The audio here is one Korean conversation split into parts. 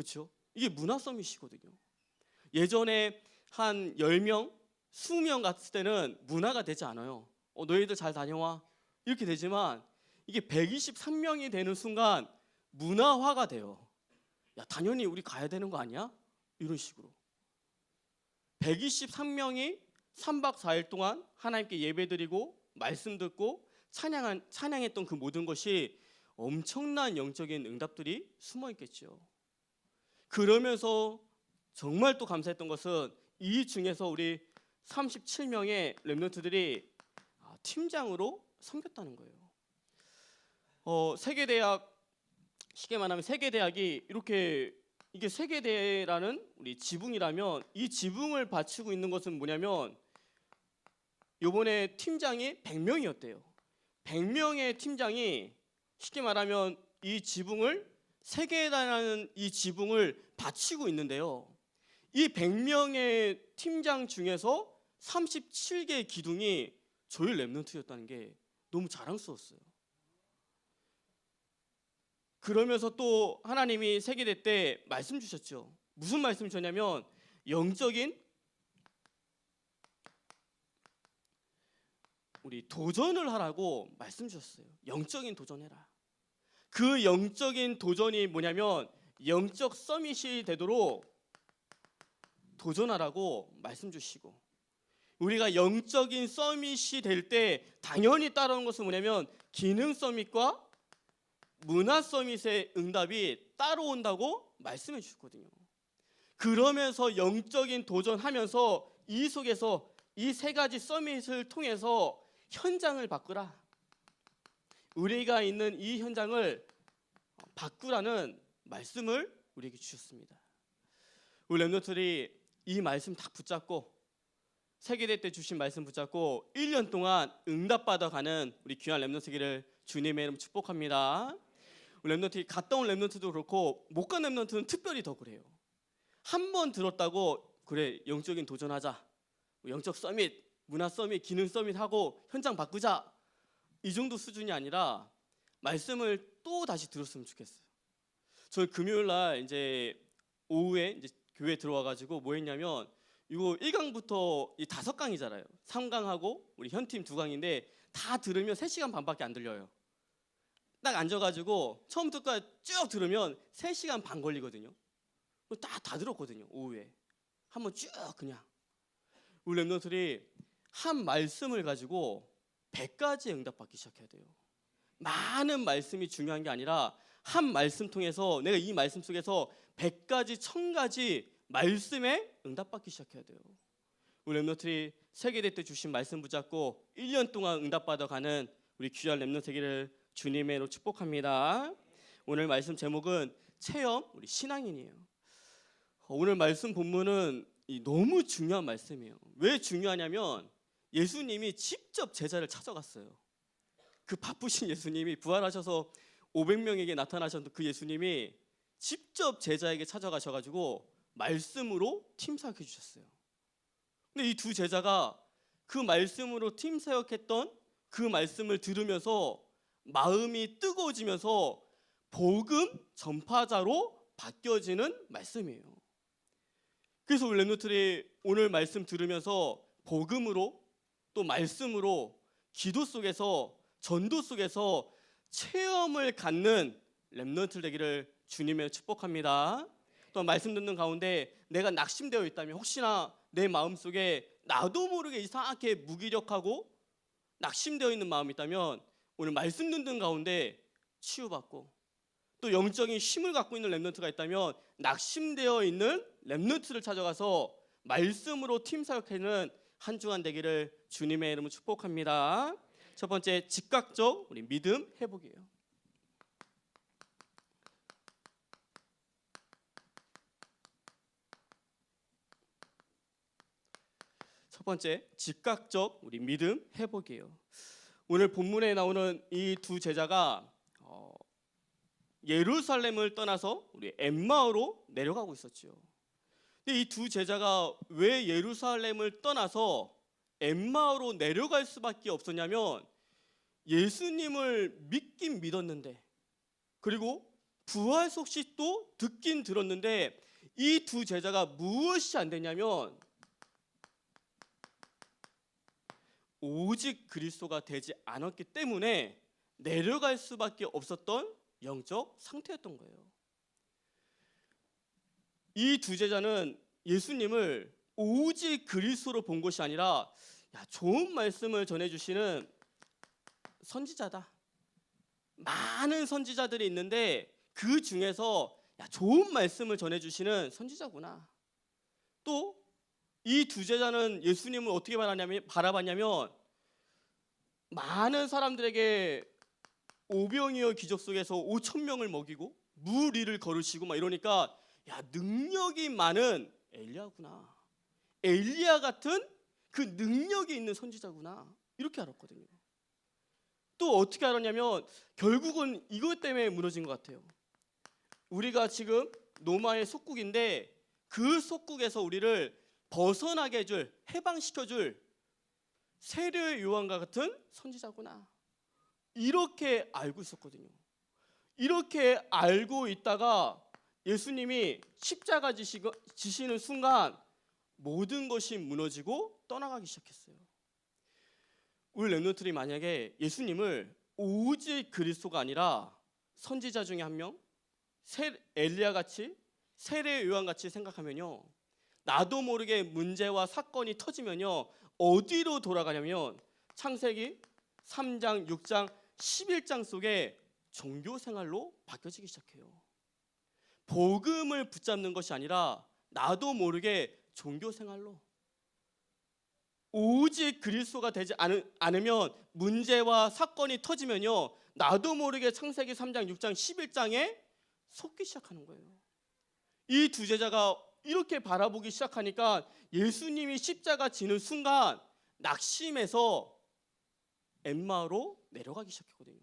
그렇죠? 이게 문화 서밋이거든요. 예전에 한 10명, 20명 갔을 때는 문화가 되지 않아요. 너희들 잘 다녀와 이렇게 되지만 이게 123명이 되는 순간 문화화가 돼요. 야, 당연히 우리 가야 되는 거 아니야? 이런 식으로 123명이 3박 4일 동안 하나님께 예배드리고 말씀 듣고 찬양했던 그 모든 것이 엄청난 영적인 응답들이 숨어 있겠죠. 그러면서 정말 또 감사했던 것은 이 중에서 우리 37명의 렘넌트들이 팀장으로 섬겼다는 거예요. 세계대학, 쉽게 말하면 세계대학이 이게 세계대라는 우리 지붕이라면 이 지붕을 받치고 있는 것은 뭐냐면 이번에 팀장이 100명이었대요. 100명의 팀장이 쉽게 말하면 이 지붕을 세계대라는 이 지붕을 받치고 있는데요. 이 100명의 팀장 중에서 37개의 기둥이 저희 렘넌트였다는 게 너무 자랑스러웠어요. 그러면서 또 하나님이 세계대 때 말씀 주셨죠. 무슨 말씀 주셨냐면 영적인 우리 도전을 하라고 말씀 주셨어요. 영적인 도전해라. 그 영적인 도전이 뭐냐면 영적 서밋이 되도록 도전하라고 말씀 주시고, 우리가 영적인 서밋이 될 때 당연히 따라오는 것은 뭐냐면 기능 서밋과 문화 서밋의 응답이 따라온다고 말씀해 주셨거든요. 그러면서 영적인 도전하면서 이 속에서 이 세 가지 서밋을 통해서 현장을 바꾸라. 우리가 있는 이 현장을 바꾸라는 말씀을 우리에게 주셨습니다. 우리 렘넌트들이 이 말씀 다 붙잡고 세계대 때 주신 말씀 붙잡고 1년 동안 응답받아가는 우리 귀한 렘넌트 되기를 주님의 이름 축복합니다. 우리 렘넌트 갔다 온 렘넌트도 그렇고 못 간 렘넌트는 특별히 더 그래요. 한 번 들었다고 그래 영적인 도전하자, 영적 서밋, 문화 서밋, 기능 서밋 하고 현장 바꾸자, 이 정도 수준이 아니라 말씀을 또 다시 들었으면 좋겠어요. 저는 금요일 날 이제 오후에 이제 교회 들어와가지고 뭐 했냐면 이거 1강부터 5강이잖아요. 3강하고 우리 현팀 2강인데 다 들으면 3시간 반밖에 안 들려요. 딱 앉아가지고 처음부터 쭉 들으면 3시간 반 걸리거든요. 다 들었거든요. 오후에 한번 쭉 그냥. 우리 렘넌트들이 한 말씀을 가지고 100가지 응답받기 시작해야 돼요. 많은 말씀이 중요한 게 아니라 한 말씀 통해서 내가 이 말씀 속에서 100가지, 1000가지 말씀에 응답받기 시작해야 돼요. 우리 렘넌트들이 세계대 때 주신 말씀 붙잡고 1년 동안 응답받아가는 우리 귀한 렘넌트 되기를 주님의 이름으로 축복합니다. 오늘 말씀 제목은 체험 우리 신앙인이에요. 오늘 말씀 본문은 너무 중요한 말씀이에요. 왜 중요하냐면 예수님이 직접 제자를 찾아갔어요. 그 바쁘신 예수님이 부활하셔서 500명에게 나타나셨던 그 예수님이 직접 제자에게 찾아가셔가지고 말씀으로 팀 사역해 주셨어요. 근데 이 두 제자가 그 말씀으로 팀 사역했던 그 말씀을 들으면서 마음이 뜨거워지면서 복음 전파자로 바뀌어지는 말씀이에요. 그래서 우리 렘넌트들이 오늘 말씀 들으면서 복음으로 또 말씀으로 기도 속에서 전도 속에서 체험을 갖는 렘넌트 되기를 주님의 축복합니다. 또 말씀 듣는 가운데 내가 낙심되어 있다면, 혹시나 내 마음속에 나도 모르게 이상하게 무기력하고 낙심되어 있는 마음이 있다면 오늘 말씀 듣는 가운데 치유받고, 또 영적인 힘을 갖고 있는 렘넌트가 있다면 낙심되어 있는 렘넌트를 찾아가서 말씀으로 팀 사역하는 한 주간 되기를 주님의 이름으로 축복합니다. 첫 번째, 즉각적 우리 믿음 회복이에요. 첫 번째, 즉각적 우리 믿음 회복이에요. 오늘 본문에 나오는 이 두 제자가 예루살렘을 떠나서 우리 엠마오로 내려가고 있었죠. 근데 이 두 제자가 왜 예루살렘을 떠나서 엠마오로 내려갈 수밖에 없었냐면 예수님을 믿긴 믿었는데, 그리고 부활 소식도 듣긴 들었는데 이 두 제자가 무엇이 안 됐냐면 오직 그리스도가 되지 않았기 때문에 내려갈 수밖에 없었던 영적 상태였던 거예요. 이 두 제자는 예수님을 오직 그리스도로 본 것이 아니라 좋은 말씀을 전해주시는 선지자다. 많은 선지자들이 있는데 그 중에서 좋은 말씀을 전해주시는 선지자구나. 또 이 두 제자는 예수님을 어떻게 바라봤냐면 많은 사람들에게 오병이어 기적 속에서 5천 명을 먹이고 물 위를 걸으시고 막 이러니까 능력이 많은 엘리야구나. 엘리야 같은 그 능력이 있는 선지자구나. 이렇게 알았거든요. 또 어떻게 알았냐면 결국은 이것 때문에 무너진 것 같아요. 우리가 지금 로마의 속국인데 그 속국에서 우리를 벗어나게 해줄, 해방시켜줄 세례 요한과 같은 선지자구나. 이렇게 알고 있었거든요. 이렇게 알고 있다가 예수님이 십자가 지시는 순간 모든 것이 무너지고 떠나가기 시작했어요. 우리 렘넌트들이 만약에 예수님을 오직 그리스도가 아니라 선지자 중에 한 명, 엘리야 같이, 세례 요한 같이 생각하면요, 나도 모르게 문제와 사건이 터지면요 어디로 돌아가냐면 창세기 3장, 6장, 11장 속에 종교 생활로 바뀌어지기 시작해요. 복음을 붙잡는 것이 아니라 나도 모르게 종교 생활로, 오직 그리스도가 되지 않으면 문제와 사건이 터지면요 나도 모르게 창세기 3장, 6장, 11장에 속기 시작하는 거예요. 이 두 제자가 이렇게 바라보기 시작하니까 예수님이 십자가 지는 순간 낙심해서 엠마오로 내려가기 시작했거든요.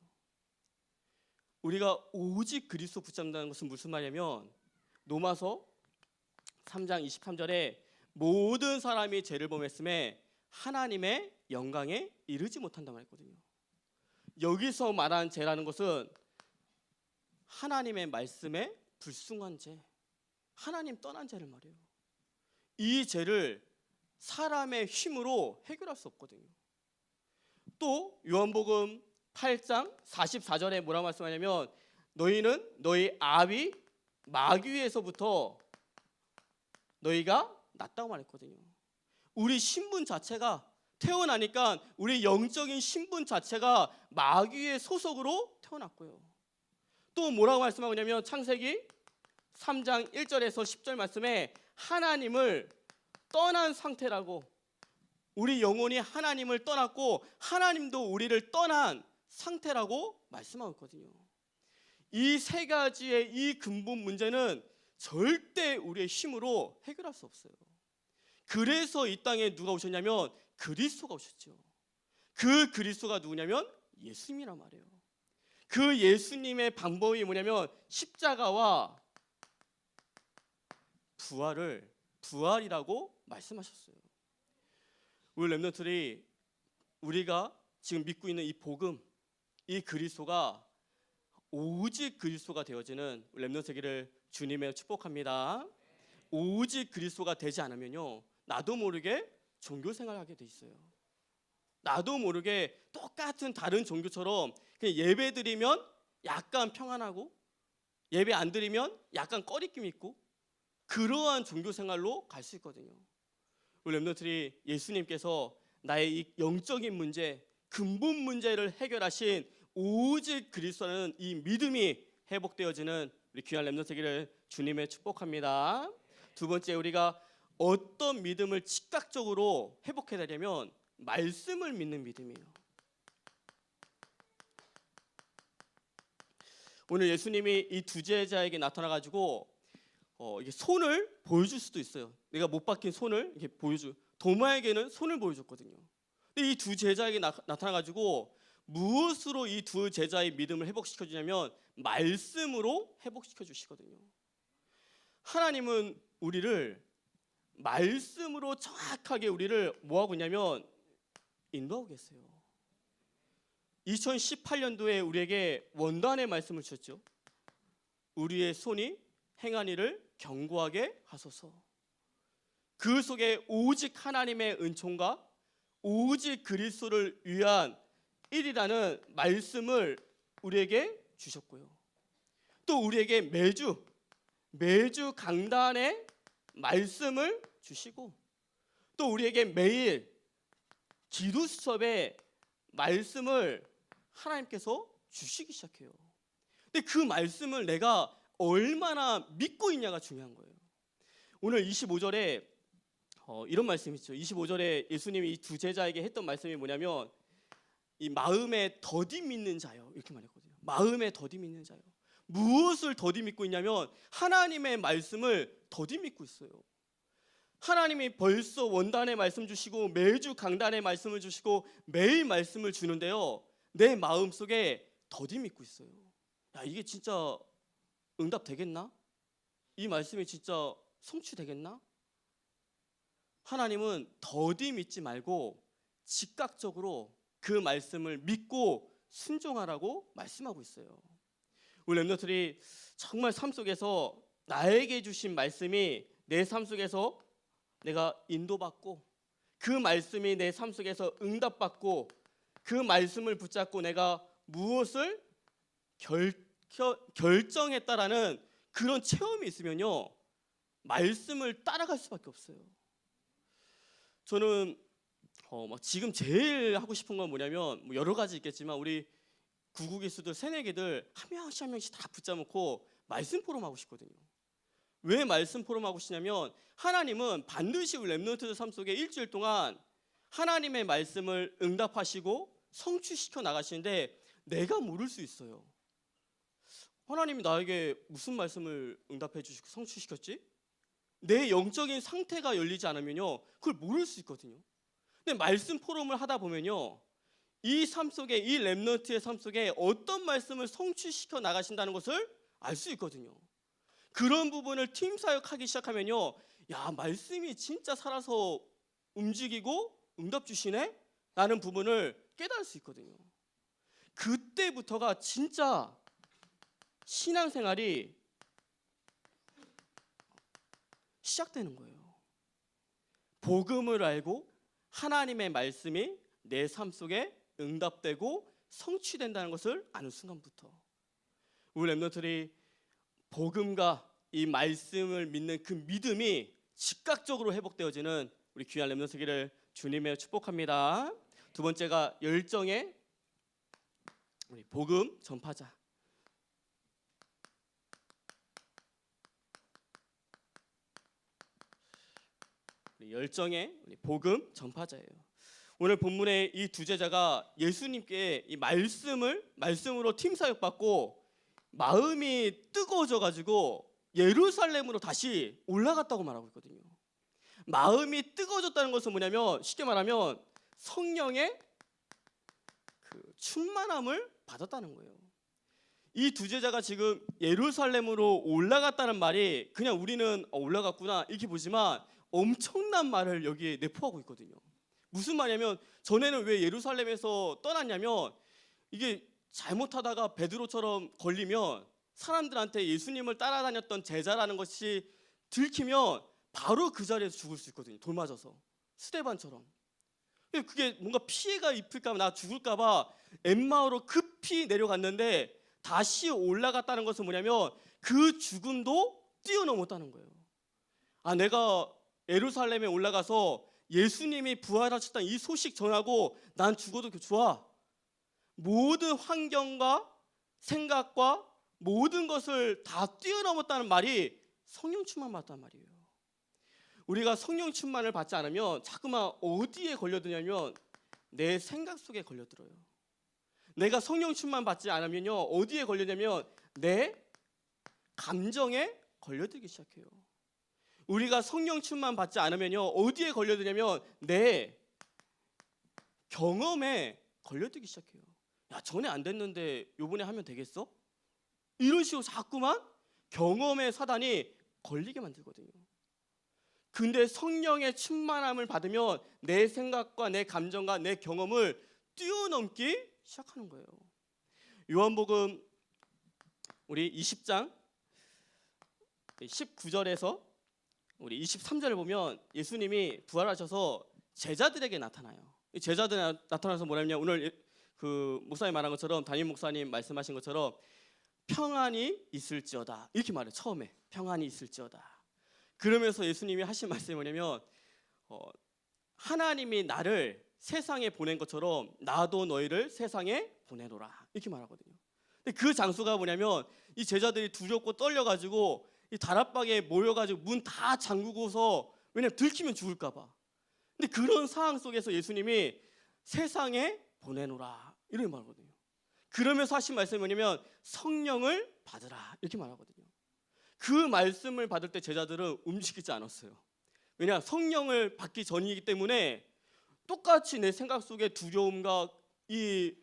우리가 오직 그리스도 붙잡는다는 것은 무슨 말이냐면 로마서 3장 23절에 모든 사람이 죄를 범했음에 하나님의 영광에 이르지 못한다고 했거든요. 여기서 말한 죄라는 것은 하나님의 말씀에 불순한 죄, 하나님 떠난 죄를 말해요. 이 죄를 사람의 힘으로 해결할 수 없거든요. 또 요한복음 8장 44절에 뭐라고 말씀하냐면 너희는 너희 아비 마귀에서부터 너희가 났다고 말했거든요. 우리 신분 자체가 태어나니까 우리 영적인 신분 자체가 마귀의 소속으로 태어났고요. 또 뭐라고 말씀하고 있냐면 창세기 3장 1절에서 10절 말씀에 하나님을 떠난 상태라고, 우리 영혼이 하나님을 떠났고 하나님도 우리를 떠난 상태라고 말씀하고 있거든요. 이 세 가지의 이 근본 문제는 절대 우리의 힘으로 해결할 수 없어요. 그래서 이 땅에 누가 오셨냐면 그리스도가 오셨죠. 그 그리스도가 누구냐면 예수님이란 말이에요. 그 예수님의 방법이 뭐냐면 십자가와 부활이라고 말씀하셨어요. 우리 렘넌트들이 우리가 지금 믿고 있는 이 복음, 이 그리스도가 오직 그리스도가 되어지는 렘넌트 세계를 주님의 축복합니다. 오직 그리스도가 되지 않으면요 나도 모르게 종교 생활하게 돼 있어요. 나도 모르게 똑같은 다른 종교처럼 그냥 예배 드리면 약간 평안하고 예배 안 드리면 약간 꺼리낌 있고 그러한 종교 생활로 갈 수 있거든요. 우리 렘넌트들이 예수님께서 나의 이 영적인 문제, 근본 문제를 해결하신 오직 그리스도라는 이 믿음이 회복되어지는 우리 귀한 렘넌트 되기를 주님의 축복합니다. 두 번째, 우리가 어떤 믿음을 즉각적으로 회복해야 되냐면 말씀을 믿는 믿음이에요. 오늘 예수님이 이 두 제자에게 나타나가지고 이게 손을 보여줄 수도 있어요. 내가 못 박힌 손을 이렇게 보여줘. 도마에게는 손을 보여줬거든요. 근데 이 두 제자에게 나타나가지고 무엇으로 이 두 제자의 믿음을 회복시켜 주냐면 말씀으로 회복시켜 주시거든요. 하나님은 우리를 말씀으로 정확하게 우리를 뭐하고 있냐면 인도하고 계세요. 2018년도에 우리에게 원단의 말씀을 주셨죠. 우리의 손이 행한 일을 견고하게 하소서. 그 속에 오직 하나님의 은총과 오직 그리스도를 위한 일이라는 말씀을 우리에게 주셨고요. 또 우리에게 매주 강단의 말씀을 주시고, 또 우리에게 매일 기도 수첩에 말씀을 하나님께서 주시기 시작해요. 근데 그 말씀을 내가 얼마나 믿고 있냐가 중요한 거예요. 오늘 25절에 이런 말씀이 있죠. 25절에 예수님이 이 두 제자에게 했던 말씀이 뭐냐면, 이 마음에 더디 믿는 자요, 이렇게 말했거든요. 마음에 더디 믿는 자요. 무엇을 더디 믿고 있냐면 하나님의 말씀을 더디 믿고 있어요. 하나님이 벌써 원단의 말씀 주시고 매주 강단의 말씀을 주시고 매일 말씀을 주는데요, 내 마음속에 더디 믿고 있어요. 야, 이게 진짜 응답 되겠나? 이 말씀이 진짜 성취되겠나? 하나님은 더디 믿지 말고 즉각적으로 그 말씀을 믿고 순종하라고 말씀하고 있어요. 우리 렘넌트들이 정말 삶 속에서 나에게 주신 말씀이 내 삶 속에서 내가 인도받고, 그 말씀이 내 삶 속에서 응답받고, 그 말씀을 붙잡고 내가 무엇을 결정했다라는 그런 체험이 있으면요, 말씀을 따라갈 수밖에 없어요. 저는 지금 제일 하고 싶은 건 뭐냐면, 여러 가지 있겠지만 우리 구구기수들 새내기들 한 명씩 다 붙잡고 말씀 포럼 하고 싶거든요. 왜 말씀 포럼 하고 싶냐면, 하나님은 반드시 우리 렘넌트들 삶 속에 일주일 동안 하나님의 말씀을 응답하시고 성취시켜 나가시는데 내가 모를 수 있어요. 하나님이 나에게 무슨 말씀을 응답해 주시고 성취시켰지? 내 영적인 상태가 열리지 않으면요, 그걸 모를 수 있거든요. 근데 말씀 포럼을 하다 보면요, 이 삶 속에, 이 렘넌트의 삶 속에 어떤 말씀을 성취시켜 나가신다는 것을 알 수 있거든요. 그런 부분을 팀 사역하기 시작하면요, 야, 말씀이 진짜 살아서 움직이고 응답 주시네? 라는 부분을 깨달을 수 있거든요. 그때부터가 진짜 신앙생활이 시작되는 거예요. 복음을 알고 하나님의 말씀이 내 삶 속에 응답되고 성취된다는 것을 아는 순간부터 우리 렘넌트들이 복음과 이 말씀을 믿는 그 믿음이 즉각적으로 회복되어지는 우리 귀한 렘넌트기를 주님의 축복합니다. 두 번째가 열정의 우리 복음 전파자. 우리 열정의 우리 복음 전파자예요. 오늘 본문의 이 두 제자가 예수님께 이 말씀으로 팀 사역 받고 마음이 뜨거워져 가지고 예루살렘으로 다시 올라갔다고 말하고 있거든요. 마음이 뜨거워졌다는 것은 뭐냐면, 쉽게 말하면 성령의 그 충만함을 받았다는 거예요. 이 두 제자가 지금 예루살렘으로 올라갔다는 말이 그냥 우리는 올라갔구나 이렇게 보지만 엄청난 말을 여기에 내포하고 있거든요. 무슨 말이냐면, 전에는 왜 예루살렘에서 떠났냐면, 이게 잘못하다가 베드로처럼 걸리면 사람들한테 예수님을 따라다녔던 제자라는 것이 들키면 바로 그 자리에서 죽을 수 있거든요. 돌 맞아서 스데반처럼. 그게 뭔가 피해가 입힐까 봐, 나 죽을까 봐 엠마오로 급히 내려갔는데 다시 올라갔다는 것은 뭐냐면 그 죽음도 뛰어넘었다는 거예요. 아, 내가 예루살렘에 올라가서 예수님이 부활하셨다는 이 소식 전하고 난 죽어도 좋아. 모든 환경과 생각과 모든 것을 다 뛰어넘었다는 말이 성령 충만 받았단 말이에요. 우리가 성령 충만을 받지 않으면 자꾸만 어디에 걸려드냐면 내 생각 속에 걸려들어요. 내가 성령 충만 받지 않으면요, 어디에 걸리냐면 내 감정에 걸려들기 시작해요. 우리가 성령 충만 받지 않으면요, 어디에 걸려드냐면 내 경험에 걸려들기 시작해요. 야, 전에 안 됐는데 요번에 하면 되겠어? 이런 식으로 자꾸만 경험의 사단이 걸리게 만들거든요. 근데 성령의 충만함을 받으면 내 생각과 내 감정과 내 경험을 뛰어넘기 시작하는 거예요. 요한복음 우리 20장 19절에서 우리 23절을 보면 예수님이 부활하셔서 제자들에게 나타나요. 이 제자들에 나타나서 뭐냐면 오늘 그 목사님 말한 것처럼 담임 목사님 말씀하신 것처럼 평안이 있을지어다 이렇게 말해요. 처음에 평안이 있을지어다. 그러면서 예수님이 하신 말씀이 뭐냐면 하나님이 나를 세상에 보낸 것처럼 나도 너희를 세상에 보내노라 이렇게 말하거든요. 근데 그 장소가 뭐냐면 이 제자들이 두렵고 떨려가지고 이 다락방에 모여가지고 문 다 잠그고서 왜냐면 들키면 죽을까봐. 근데 그런 상황 속에서 예수님이 세상에 보내노라 이렇게 말하거든요. 그러면서 하신 말씀이 뭐냐면 성령을 받으라 이렇게 말하거든요. 그 말씀을 받을 때 제자들은 움직이지 않았어요. 왜냐 성령을 받기 전이기 때문에 똑같이 내 생각 속에 두려움과 이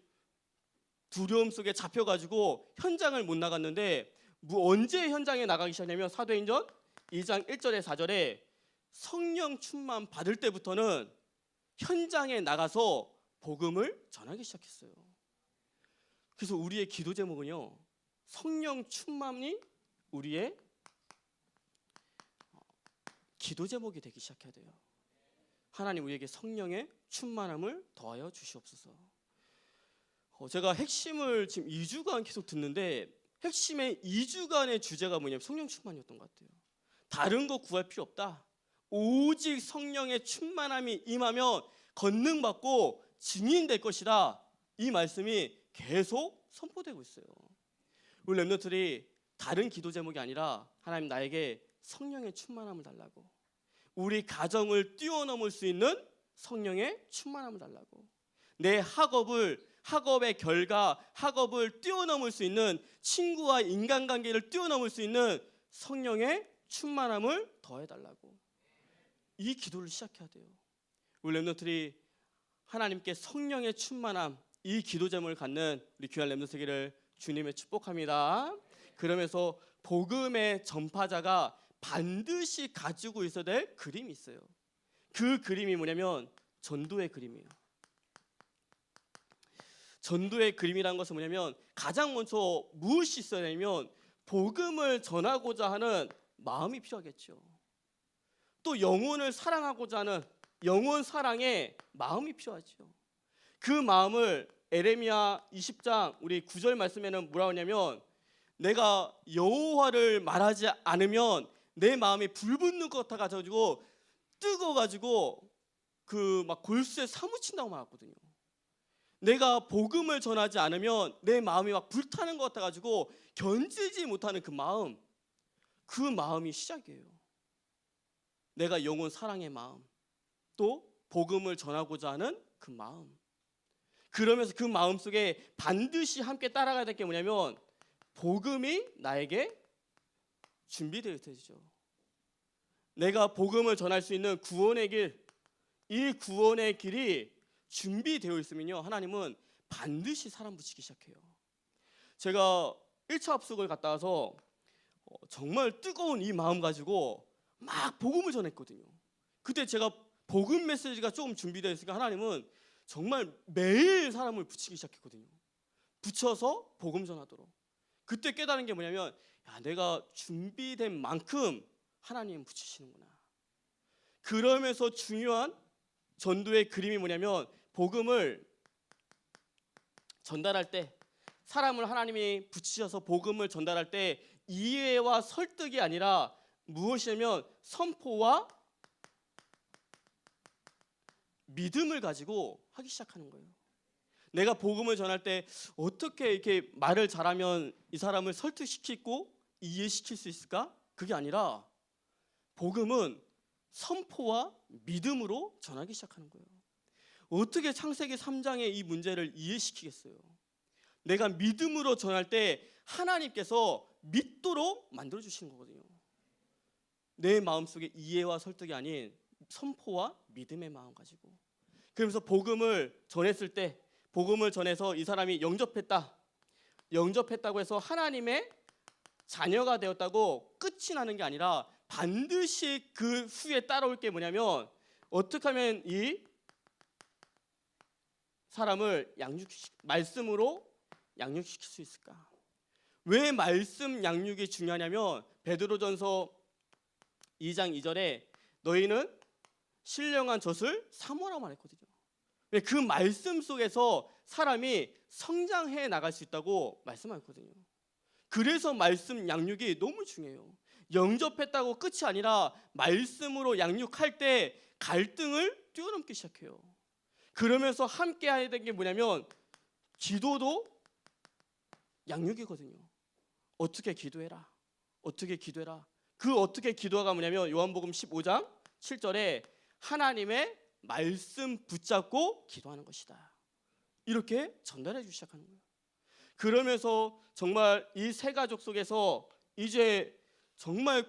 두려움 속에 잡혀가지고 현장을 못 나갔는데 언제 현장에 나가기 시작하냐면 사도행전 2장 1절에 4절에 성령 충만 받을 때부터는 현장에 나가서 복음을 전하기 시작했어요. 그래서 우리의 기도 제목은요, 성령 충만이 우리의 기도 제목이 되기 시작해야 돼요. 하나님 우리에게 성령의 충만함을 더하여 주시옵소서. 제가 핵심을 지금 2주간 계속 듣는데 핵심의 2주간의 주제가 뭐냐면 성령 충만이었던 것 같아요. 다른 거 구할 필요 없다. 오직 성령의 충만함이 임하면 권능받고 증인될 것이다. 이 말씀이 계속 선포되고 있어요. 우리 렘넌트들이 다른 기도 제목이 아니라 하나님 나에게 성령의 충만함을 달라고, 우리 가정을 뛰어넘을 수 있는 성령의 충만함을 달라고, 내 학업의 결과, 학업을 뛰어넘을 수 있는 친구와 인간관계를 뛰어넘을 수 있는 성령의 충만함을 더해달라고 이 기도를 시작해야 돼요. 우리 렘넌트들이 하나님께 성령의 충만함 이 기도 제목을 갖는 우리 귀한 렘넌트 되기를 주님의 축복합니다. 그러면서 복음의 전파자가 반드시 가지고 있어야 될 그림이 있어요. 그 그림이 뭐냐면 전도의 그림이에요. 전도의 그림이라는 것은 뭐냐면 가장 먼저 무엇이 있어야 되냐면 복음을 전하고자 하는 마음이 필요하겠죠. 또 영혼을 사랑하고자 하는 영혼 사랑의 마음이 필요하죠. 그 마음을 에레미야 20장 우리 9절 말씀에는 뭐라고 하냐면 내가 여호와를 말하지 않으면 내 마음이 불붙는 것 같아가지고 뜨거워가지고 그 막 골수에 사무친다고 말했거든요. 내가 복음을 전하지 않으면 내 마음이 막 불타는 것 같아가지고 견디지 못하는 그 마음이 시작이에요. 내가 영혼 사랑의 마음, 또 복음을 전하고자 하는 그 마음. 그러면서 그 마음 속에 반드시 함께 따라가야 될 게 뭐냐면 복음이 나에게 준비되어 있어야죠. 내가 복음을 전할 수 있는 구원의 길, 이 구원의 길이 준비되어 있으면요 하나님은 반드시 사람 붙이기 시작해요. 제가 1차 합숙을 갔다 와서 정말 뜨거운 이 마음 가지고 막 복음을 전했거든요. 그때 제가 복음 메시지가 조금 준비되어 있으니까 하나님은 정말 매일 사람을 붙이기 시작했거든요. 붙여서 복음 전하도록. 그때 깨달은 게 뭐냐면 내가 준비된 만큼 하나님 붙이시는구나. 그러면서 중요한 전도의 그림이 뭐냐면 복음을 전달할 때 사람을 하나님이 붙이셔서 복음을 전달할 때 이해와 설득이 아니라 무엇이냐면 선포와 믿음을 가지고 하기 시작하는 거예요. 내가 복음을 전할 때 어떻게 이렇게 말을 잘하면 이 사람을 설득시키고 이해시킬 수 있을까? 그게 아니라 복음은 선포와 믿음으로 전하기 시작하는 거예요. 어떻게 창세기 3장의 이 문제를 이해시키겠어요? 내가 믿음으로 전할 때 하나님께서 믿도록 만들어주시는 거거든요. 내 마음속에 이해와 설득이 아닌 선포와 믿음의 마음 가지고. 그러면서 복음을 전했을 때 복음을 전해서 이 사람이 영접했다고 해서 하나님의 자녀가 되었다고 끝이 나는 게 아니라 반드시 그 후에 따라올 게 뭐냐면 어떻게 하면 이 사람을 말씀으로 양육시킬 수 있을까? 왜 말씀 양육이 중요하냐면 베드로전서 2장 2절에 너희는 신령한 젖을 사모라고 말했거든요. 그 말씀 속에서 사람이 성장해 나갈 수 있다고 말씀하셨거든요. 그래서 말씀 양육이 너무 중요해요. 영접했다고 끝이 아니라 말씀으로 양육할 때 갈등을 뛰어넘기 시작해요. 그러면서 함께 해야 되는 게 뭐냐면 기도도 양육이거든요. 어떻게 기도해라. 어떻게 기도해라. 그 어떻게 기도가 뭐냐면 요한복음 15장 7절에 하나님의 말씀 붙잡고 기도하는 것이다. 이렇게 전달해 주기 시작하는 거예요. 그러면서 정말 이 세 가족 속에서 이제 정말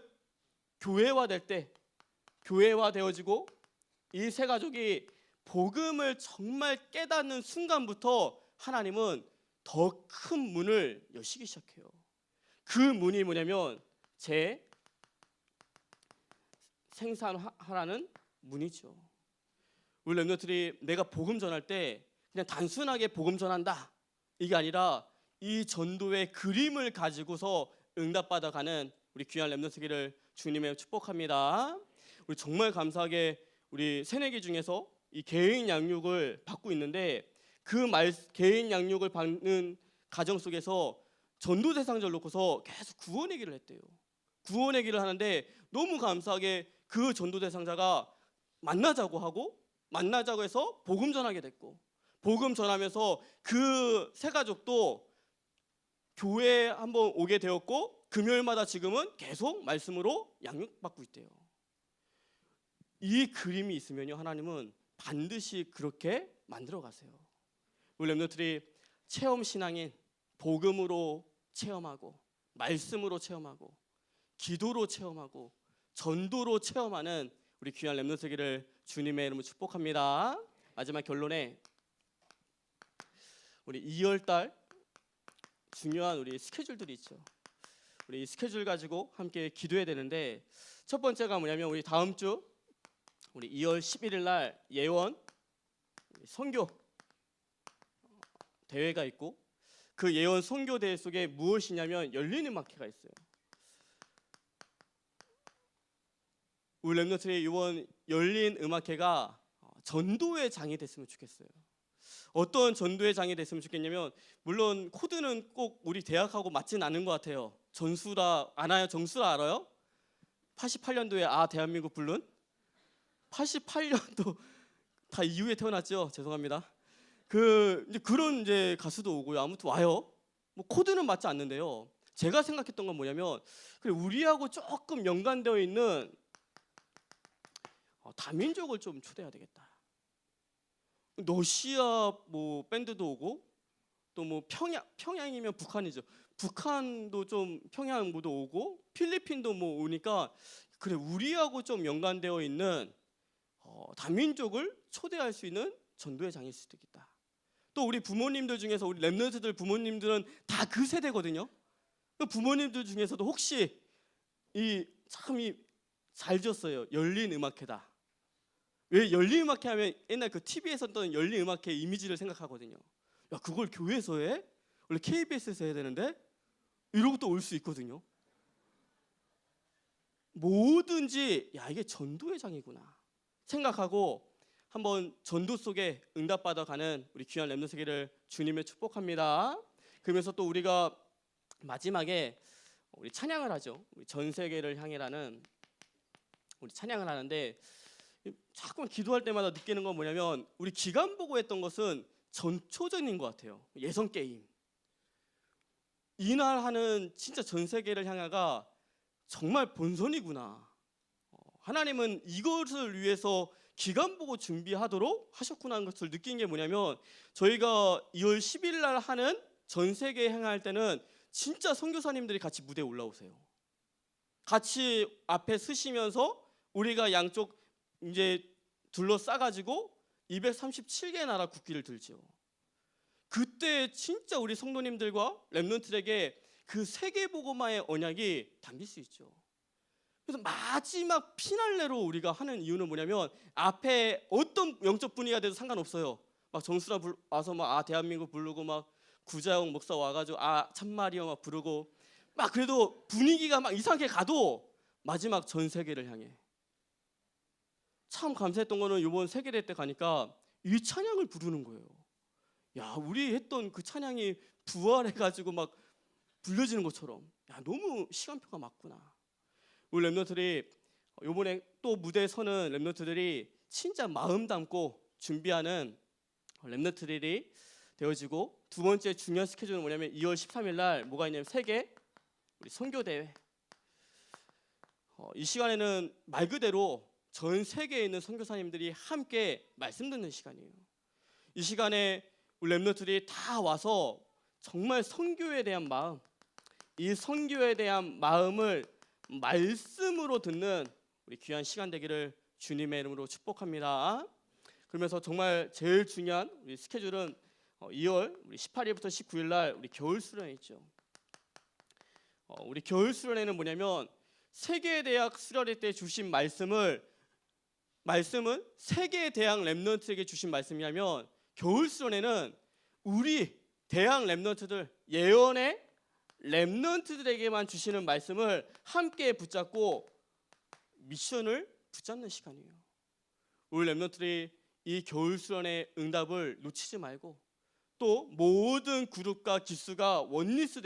교회화될 때 교회화되어지고 이 세 가족이 복음을 정말 깨닫는 순간부터 하나님은 더 큰 문을 여시기 시작해요. 그 문이 뭐냐면 제 생산하라는 문이죠. 우리 렘넌트들이 내가 복음 전할 때 그냥 단순하게 복음 전한다 이게 아니라 이 전도의 그림을 가지고서 응답받아가는 우리 귀한 렘넌트기를 주님의 축복합니다. 우리 정말 감사하게 우리 새내기 중에서 이 개인 양육을 받고 있는데 그 개인 양육을 받는 가정 속에서 전도 대상자를 놓고서 계속 구원의 길을 했대요. 구원의 길을 하는데 너무 감사하게 그 전도 대상자가 만나자고 해서 복음 전하게 됐고 복음 전하면서 그 세 가족도 교회에 한번 오게 되었고 금요일마다 지금은 계속 말씀으로 양육받고 있대요. 이 그림이 있으면요 하나님은 반드시 그렇게 만들어 가세요. 우리 렘넌트들이 체험 신앙인 복음으로 체험하고 말씀으로 체험하고 기도로 체험하고 전도로 체험하는 우리 귀한 렘넌트기를 주님의 이름으로 축복합니다. 마지막 결론에 우리 2월달 중요한 우리 스케줄들이 있죠. 우리 이 스케줄 가지고 함께 기도해야 되는데 첫 번째가 뭐냐면 우리 다음 주 우리 2월 11일 날 예원 선교 대회가 있고 그 예원 선교 대회 속에 무엇이냐면 열린 음악회가 있어요. 우리 렘넌트의 이번 열린 음악회가 전도의 장이 됐으면 좋겠어요. 어떤 전도의 장이 됐으면 좋겠냐면 물론 코드는 꼭 우리 대학하고 맞진 않은 것 같아요. 전수라 아나요? 정수라 알아요? 88년도에 대한민국 부른 88년도 다 이후에 태어났죠. 죄송합니다. 그런 이제 가수도 오고요. 아무튼 와요. 뭐 코드는 맞지 않는데요. 제가 생각했던 건 뭐냐면 그래 우리하고 조금 연관되어 있는 다민족을 좀 초대해야 되겠다. 러시아 뭐 밴드도 오고 또 뭐 평양이면 북한이죠. 북한도 좀 평양도 오고 필리핀도 뭐 오니까 그래 우리하고 좀 연관되어 있는 다민족을 초대할 수 있는 전도의 장일 수도 있겠다. 또 우리 부모님들 중에서 우리 렘넌트들 부모님들은 다 그 세대거든요. 그 부모님들 중에서도 혹시 잘 지었어요. 열린 음악회다. 왜 열린 음악회 하면 옛날 그 TV에서 했던 열린 음악회 이미지를 생각하거든요. 야 그걸 교회에서 해? 원래 KBS에서 해야 되는데 이러고 또 올 수 있거든요. 뭐든지 야 이게 전도의 장이구나 생각하고 한번 전도 속에 응답받아가는 우리 귀한 렘넌트기를 주님의 축복합니다. 그러면서 또 우리가 마지막에 우리 찬양을 하죠. 우리 전 세계를 향해라는 우리 찬양을 하는데 자꾸 기도할 때마다 느끼는 건 뭐냐면 우리 기간 보고 했던 것은 전초전인 것 같아요. 예선 게임. 이날 하는 진짜 전 세계를 향해가 정말 본선이구나. 하나님은 이것을 위해서 기간 보고 준비하도록 하셨구나 하는 것을 느낀 게 뭐냐면 저희가 2월 10일 날 하는 전 세계 행할 때는 진짜 선교사님들이 같이 무대에 올라오세요. 같이 앞에 서시면서 우리가 양쪽 이제 둘러싸가지고 237개 나라 국기를 들죠. 그때 진짜 우리 성도님들과 렘넌트에게 그 세계복음화의 언약이 담길 수 있죠. 그래서 마지막 피날레로 우리가 하는 이유는 뭐냐면 앞에 어떤 영적 분위기가 돼도 상관없어요. 막 정수라 와서 막 대한민국 부르고 막 구자영 목사 와가지고 참말이여 막 부르고 막 그래도 분위기가 막 이상하게 가도 마지막 전 세계를 향해. 참 감사했던 거는 이번 세계대회 때 가니까 이 찬양을 부르는 거예요. 야, 우리 했던 그 찬양이 부활해가지고 막 불려지는 것처럼, 야, 너무 시간표가 맞구나. 우리 랩런트들이 이번에 또 무대에 서는 랩런트들이 진짜 마음 담고 준비하는 랩런트들이 되어지고, 두 번째 중요한 스케줄은 뭐냐면 2월 13일 날 뭐가 있냐면 세계 우리 선교 대회. 이 시간에는 말 그대로 전 세계에 있는 선교사님들이 함께 말씀 듣는 시간이에요. 이 시간에 우리 랩런트들이 다 와서 정말 선교에 대한 마음, 이 선교에 대한 마음을 말씀으로 듣는 우리 귀한 시간 되기를 주님의 이름으로 축복합니다. 그러면서 정말 제일 중요한 우리 스케줄은 2월 우리 18일부터 19일 날 우리 겨울 수련회 있죠. 우리 겨울 수련회는 뭐냐면 세계대학 수련회 때 주신 말씀은 세계대학 랩런트에게 주신 말씀이냐면, 겨울 수련회는 우리 대학 랩런트들, 예언의 랩런트들에게만 주시는 말씀을 함께 붙잡고 미션을 붙잡는 시간이에요. 우리 랩런트들이 이 겨울 수련의 응답을 놓치지 말고, 또 모든 그룹과 기수가 원리스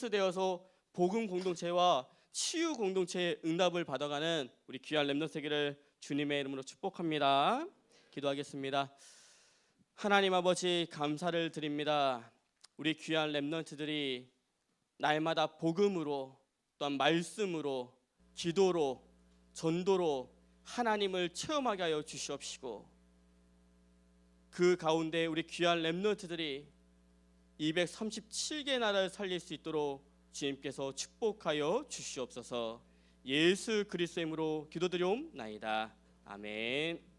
되어서 복음 공동체와 치유 공동체의 응답을 받아가는 우리 귀한 랩런트 되기를 주님의 이름으로 축복합니다. 기도하겠습니다. 하나님 아버지, 감사를 드립니다. 우리 귀한 랩런트들이 날마다 복음으로, 또한 말씀으로, 기도로, 전도로 하나님을 체험하게 하여 주시옵시고, 그 가운데 우리 귀한 랩런트들이 237개 나라를 살릴 수 있도록 주님께서 축복하여 주시옵소서. 예수 그리스도의 이름으로 기도드리옵나이다. 아멘.